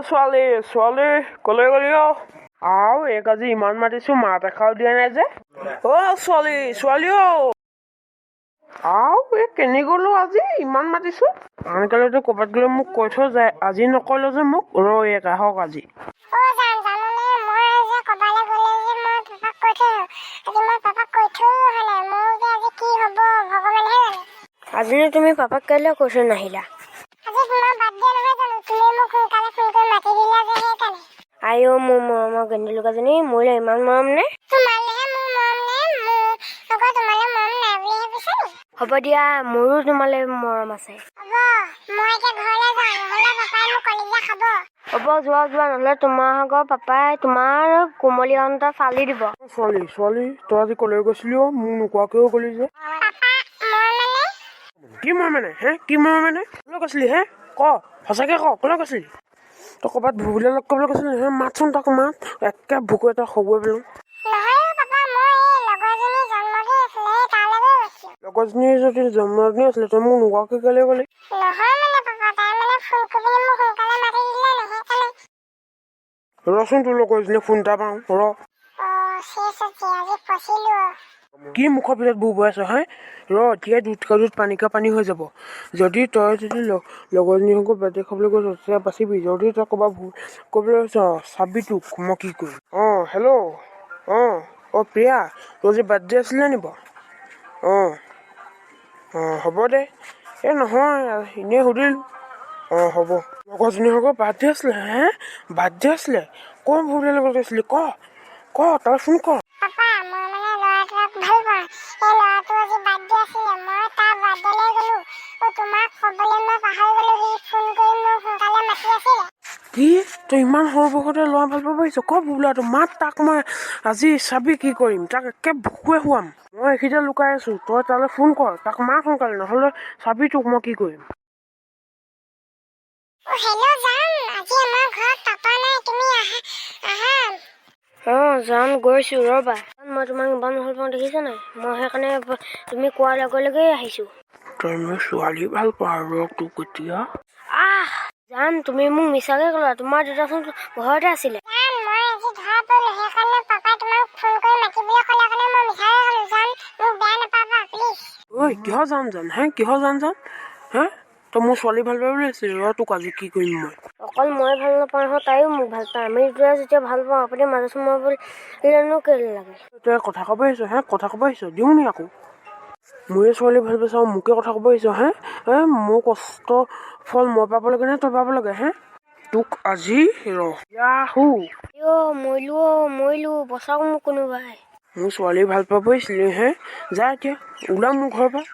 ছোৱালী ছোৱালী কলৈ গলি আৰু এক আজি ইমান মাতিছো মাত এষাৰো দিয়া নাই যে ছোৱালী ছোৱালী আৰু এই কেনি গ'লো আজি ইমান মাতিছো আনকালেতো ক'ৰবাত গ'লে মোক কৈ থৈ যায় আজি নকলে যে মোক এক আহক আজি আজিনো তুমি পাপাক কেলে কৈছো নাহিলা আইও মোৰ মৰমৰ গেন্দুলুকাজনী মোলৈ ইমান মৰম নে হ'ব দিয়া মোৰো তোমালৈ মৰম আছে হ'ব যোৱা যোৱা নহ'লে তোমাৰ আগৰ পাপাই তোমাৰ কোমলীয়া অন্ত ফালি দিব ছোৱালী ছোৱালী তই আজি কলৈ গৈছিলি মোক নোকোৱাকৈও গ'লি যে কি মই মানে কলৈ গৈছিলি ক সঁচাকে ক কলৈ গৈছিলি তই ক'ৰবাত ভুবুলিয়ে লগ কৰিবলৈ কৈছিলি মাতচোন তাক মাত একে ভুকু এটা খবুৱাই পেলাম লগৰজনী যদি জন্মদিন আছিলে তই মোক নোকোৱাকৈ কেলৈ গ'লি ৰচোন তোৰ লগৰজনীয়ে ফোন এটা পাওঁ কি মুখৰ ভিতৰত বুবুৱাই আছ এতিয়া দুধ পানী হৈ যাব যদি তই লগৰজনী হকো বাৰ্থডে খাবলৈ গৈছ তেতিয়া বাচিবি যদি তই ক'ৰবাত ক'বলৈ গৈছ চাবি তোক মই কি কৰিম হেল্ল' প্ৰিয়া তোৰ আজি বাৰ্থডে আছিলে নি বাৰু হ'ব দে নহয় এনেই সুধিলোঁ হ'ব লগৰজনী হকো বাৰ্থডে আছিলে কোন ভুবুলিৰ লগত গৈছিলি ক তই ফোন কৰ কি তই ইমান সৰু বয়সতে ল'ৰা ভাল পাব পাৰিছ ক ভুবুলাটো মাত তাক মই আজি চাবি কি কৰিম তাক একে ভুকুৱে খুৱাম মই এইখিনিতে লুকাই আছো তই তালৈ ফোন কৰ তাক মাত সোনকালে নহ'লে চাবি তোক মই কি কৰিম যাম গৈছো ৰ'বা মই তোমাক ইমান ভাল পাওঁ দেখিছা নাই মই সেইকাৰণে তুমি কোৱাৰ লগে লগেই আহিছো তই মোৰ ছোৱালী ভাল পাওঁ তোক এতিয়া জান তুমি মোক মিছাকে ক'লা তোমাৰ দেউতাচোন ঘৰতে আছিলে কিহৰ জান তই মোৰ ছোৱালী ভাল পাই বুলি আছিলি তোক আজি কি কৰিম মই অকল মই ভাল নাপাওঁ তাইও মোক ভাল পায় আমি দুটাই যেতিয়া ভাল পাওঁ আপুনি মাজত সোমাবলৈনো কেলে লাগে তই কথা ক'ব আহিছ দিওঁ নি আকৌ মোৰে ছোৱালী ভাল পাইছ মোকে কথা ক'ব আহিছ মোৰ কষ্ট ফল মই পাব লাগে নে তই পাব লাগে তোক আজি মৰিলো বচাওক মোক কোনোবাই মোৰ ছোৱালী ভাল পাব আহিছিলি যা এতিয়া ওলা মোৰ ঘৰৰ পৰা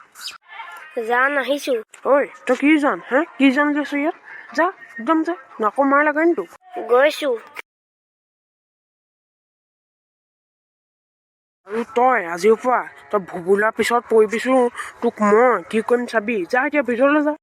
জান আহিছো তই কি জান লৈছ ইয়াত যা একদম যা নাকো মাৰ লাগে নি তোক গৈছো আৰু তই আজিৰ পৰা তই ভুবুলাৰ পিছত পৰিবিছো তোক মই কি কৰিম চাবি যা এতিয়া ভিতৰলৈ যা